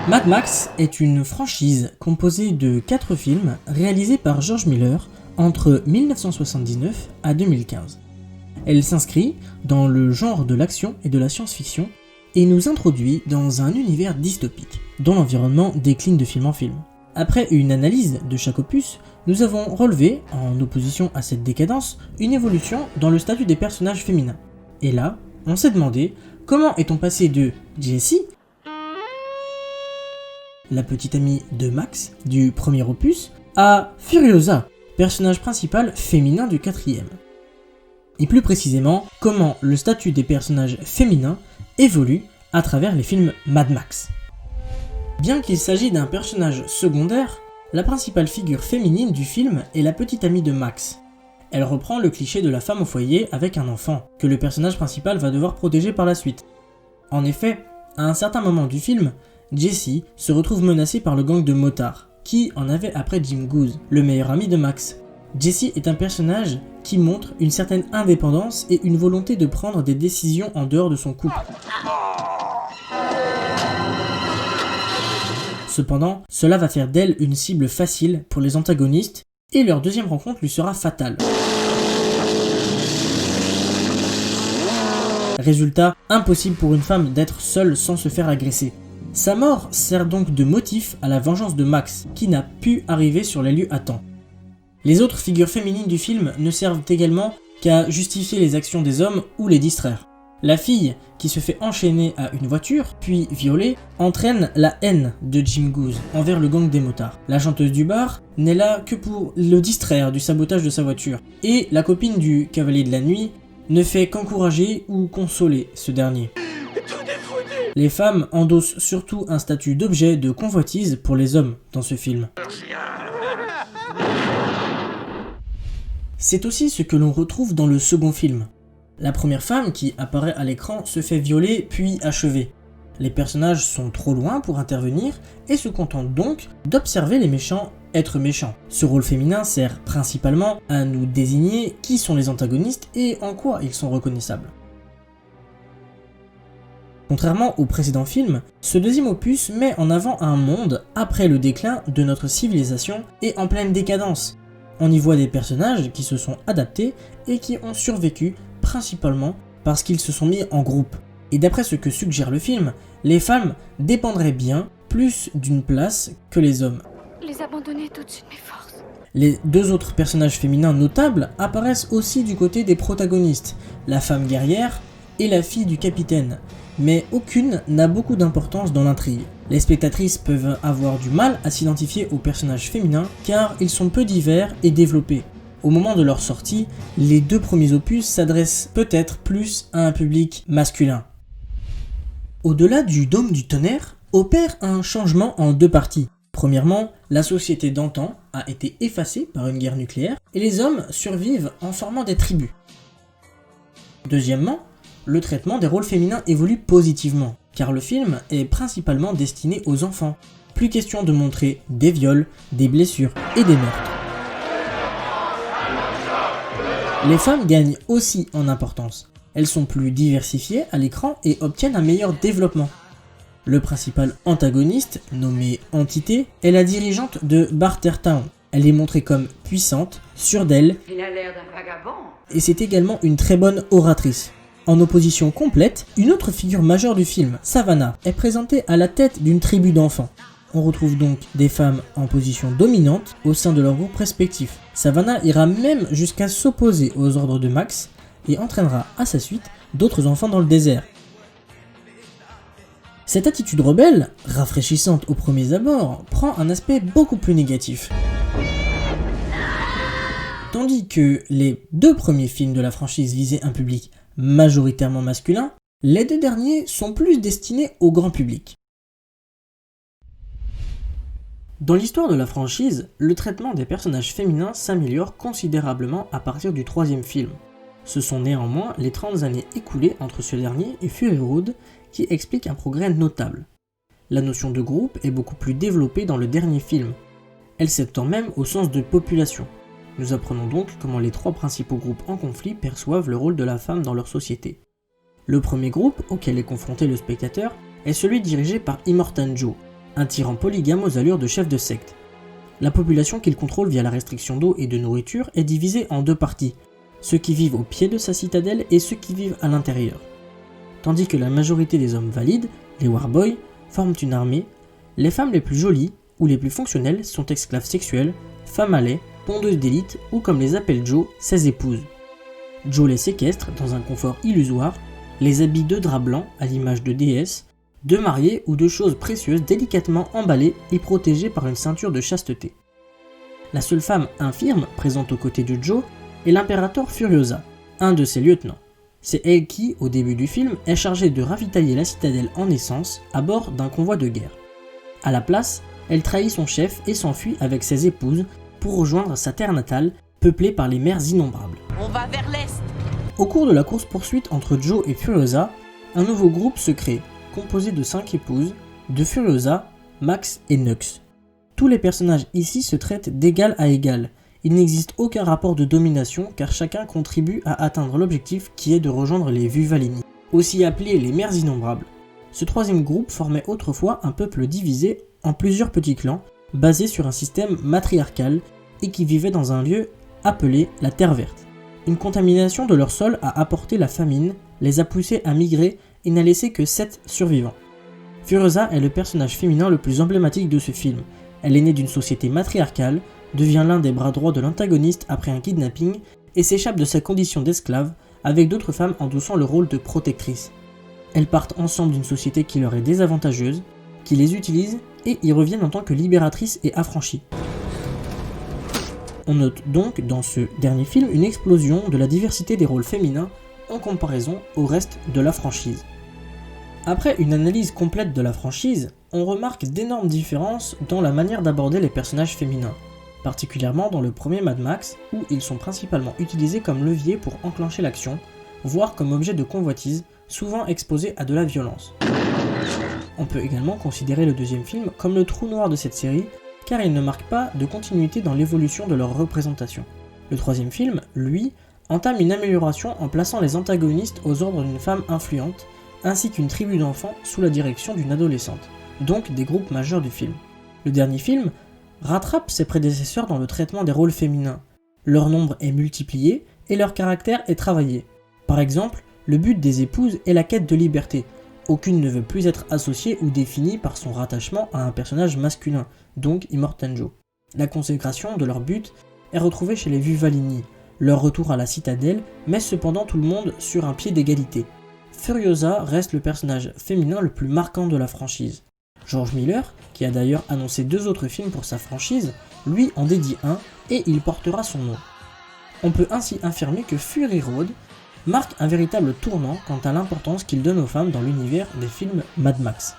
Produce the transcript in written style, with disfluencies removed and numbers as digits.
Mad Max est une franchise composée de 4 films réalisés par George Miller entre 1979 à 2015. Elle s'inscrit dans le genre de l'action et de la science-fiction et nous introduit dans un univers dystopique, dont l'environnement décline de film en film. Après une analyse de chaque opus, nous avons relevé, en opposition à cette décadence, une évolution dans le statut des personnages féminins. Et là, on s'est demandé comment est-on passé de Jessie, la petite amie de Max du premier opus, à Furiosa, personnage principal féminin du 4e. Et plus précisément, comment le statut des personnages féminins évolue à travers les films Mad Max. Bien qu'il s'agisse d'un personnage secondaire, la principale figure féminine du film est la petite amie de Max. Elle reprend le cliché de la femme au foyer avec un enfant, que le personnage principal va devoir protéger par la suite. En effet, à un certain moment du film, Jessie se retrouve menacée par le gang de motards, qui en avait après Jim Goose, le meilleur ami de Max. Jessie est un personnage qui montre une certaine indépendance et une volonté de prendre des décisions en dehors de son couple. Cependant, cela va faire d'elle une cible facile pour les antagonistes et leur deuxième rencontre lui sera fatale. Résultat, impossible pour une femme d'être seule sans se faire agresser. Sa mort sert donc de motif à la vengeance de Max, qui n'a pu arriver sur les lieux à temps. Les autres figures féminines du film ne servent également qu'à justifier les actions des hommes ou les distraire. La fille, qui se fait enchaîner à une voiture, puis violer, entraîne la haine de Jim Goose envers le gang des motards. La chanteuse du bar n'est là que pour le distraire du sabotage de sa voiture. Et la copine du cavalier de la nuit ne fait qu'encourager ou consoler ce dernier. Les femmes endossent surtout un statut d'objet de convoitise pour les hommes dans ce film. C'est aussi ce que l'on retrouve dans le second film. La première femme qui apparaît à l'écran se fait violer puis achever. Les personnages sont trop loin pour intervenir et se contentent donc d'observer les méchants être méchants. Ce rôle féminin sert principalement à nous désigner qui sont les antagonistes et en quoi ils sont reconnaissables. Contrairement au précédent film, ce deuxième opus met en avant un monde après le déclin de notre civilisation et en pleine décadence. On y voit des personnages qui se sont adaptés et qui ont survécu principalement parce qu'ils se sont mis en groupe. Et d'après ce que suggère le film, les femmes dépendraient bien plus d'une place que les hommes. Les abandonner au-dessus de mes forces. Les deux autres personnages féminins notables apparaissent aussi du côté des protagonistes, la femme guerrière et la fille du capitaine, mais aucune n'a beaucoup d'importance dans l'intrigue. Les spectatrices peuvent avoir du mal à s'identifier aux personnages féminins car ils sont peu divers et développés. Au moment de leur sortie, les deux premiers opus s'adressent peut-être plus à un public masculin. Au-delà du dôme du tonnerre, opère un changement en deux parties. Premièrement, la société d'antan a été effacée par une guerre nucléaire et les hommes survivent en formant des tribus. Deuxièmement, le traitement des rôles féminins évolue positivement, car le film est principalement destiné aux enfants. Plus question de montrer des viols, des blessures et des meurtres. Les femmes gagnent aussi en importance. Elles sont plus diversifiées à l'écran et obtiennent un meilleur développement. Le principal antagoniste, nommé Entité, est la dirigeante de Bartertown. Elle est montrée comme puissante, sûre d'elle, Il a l'air d'un vagabond. et c'est également une très bonne oratrice. En opposition complète, une autre figure majeure du film, Savannah, est présentée à la tête d'une tribu d'enfants. On retrouve donc des femmes en position dominante au sein de leur groupe respectif. Savannah ira même jusqu'à s'opposer aux ordres de Max et entraînera à sa suite d'autres enfants dans le désert. Cette attitude rebelle, rafraîchissante aux premiers abords, prend un aspect beaucoup plus négatif. Tandis que les deux premiers films de la franchise visaient un public majoritairement masculin, les deux derniers sont plus destinés au grand public. Dans l'histoire de la franchise, le traitement des personnages féminins s'améliore considérablement à partir du troisième film. Ce sont néanmoins les 30 années écoulées entre ce dernier et Fury Road qui expliquent un progrès notable. La notion de groupe est beaucoup plus développée dans le dernier film. Elle s'étend même au sens de population. Nous apprenons donc comment les trois principaux groupes en conflit perçoivent le rôle de la femme dans leur société. Le premier groupe auquel est confronté le spectateur est celui dirigé par Immortan Joe. un tyran polygame aux allures de chef de secte. La population qu'il contrôle via la restriction d'eau et de nourriture est divisée en deux parties, ceux qui vivent au pied de sa citadelle et ceux qui vivent à l'intérieur. Tandis que la majorité des hommes valides, les warboys, forment une armée, les femmes les plus jolies ou les plus fonctionnelles sont esclaves sexuels, femmes à lait, pondeuses d'élite ou comme les appelle Joe, ses épouses. Joe les séquestre dans un confort illusoire, les habille de draps blancs à l'image de déesses, de mariées ou de choses précieuses délicatement emballées et protégées par une ceinture de chasteté. La seule femme infirme présente aux côtés de Joe est l'impérator Furiosa, un de ses lieutenants. C'est elle qui, au début du film, est chargée de ravitailler la citadelle en essence à bord d'un convoi de guerre. À la place, elle trahit son chef et s'enfuit avec ses épouses pour rejoindre sa terre natale, peuplée par les mers innombrables. On va vers l'est. Au cours de la course-poursuite entre Joe et Furiosa, un nouveau groupe se crée, composé de 5 épouses, de Furiosa, Max et Nux. Tous les personnages ici se traitent d'égal à égal. Il n'existe aucun rapport de domination car chacun contribue à atteindre l'objectif qui est de rejoindre les Vuvalini, aussi appelés les mers innombrables. Ce troisième groupe formait autrefois un peuple divisé en plusieurs petits clans, basés sur un système matriarcal et qui vivaient dans un lieu appelé la Terre Verte. Une contamination de leur sol a apporté la famine, les a poussés à migrer et n'a laissé que 7 survivants. Furiosa est le personnage féminin le plus emblématique de ce film. Elle est née d'une société matriarcale, devient l'un des bras droits de l'antagoniste après un kidnapping et s'échappe de sa condition d'esclave avec d'autres femmes endossant le rôle de protectrice. Elles partent ensemble d'une société qui leur est désavantageuse, qui les utilise et y reviennent en tant que libératrices et affranchies. On note donc dans ce dernier film une explosion de la diversité des rôles féminins en comparaison au reste de la franchise. Après une analyse complète de la franchise, on remarque d'énormes différences dans la manière d'aborder les personnages féminins, particulièrement dans le premier Mad Max où ils sont principalement utilisés comme levier pour enclencher l'action, voire comme objet de convoitise, souvent exposés à de la violence. On peut également considérer le deuxième film comme le trou noir de cette série, car il ne marque pas de continuité dans l'évolution de leur représentation. Le troisième film, lui, entame une amélioration en plaçant les antagonistes aux ordres d'une femme influente, ainsi qu'une tribu d'enfants sous la direction d'une adolescente, donc des groupes majeurs du film. Le dernier film rattrape ses prédécesseurs dans le traitement des rôles féminins. Leur nombre est multiplié et leur caractère est travaillé. Par exemple, le but des épouses est la quête de liberté. Aucune ne veut plus être associée ou définie par son rattachement à un personnage masculin, donc Immortan Joe. La consécration de leur but est retrouvée chez les Vuvalini. Leur retour à la citadelle met cependant tout le monde sur un pied d'égalité. Furiosa reste le personnage féminin le plus marquant de la franchise. George Miller, qui a d'ailleurs annoncé 2 autres films pour sa franchise, lui en dédie un et il portera son nom. On peut ainsi affirmer que Fury Road marque un véritable tournant quant à l'importance qu'il donne aux femmes dans l'univers des films Mad Max.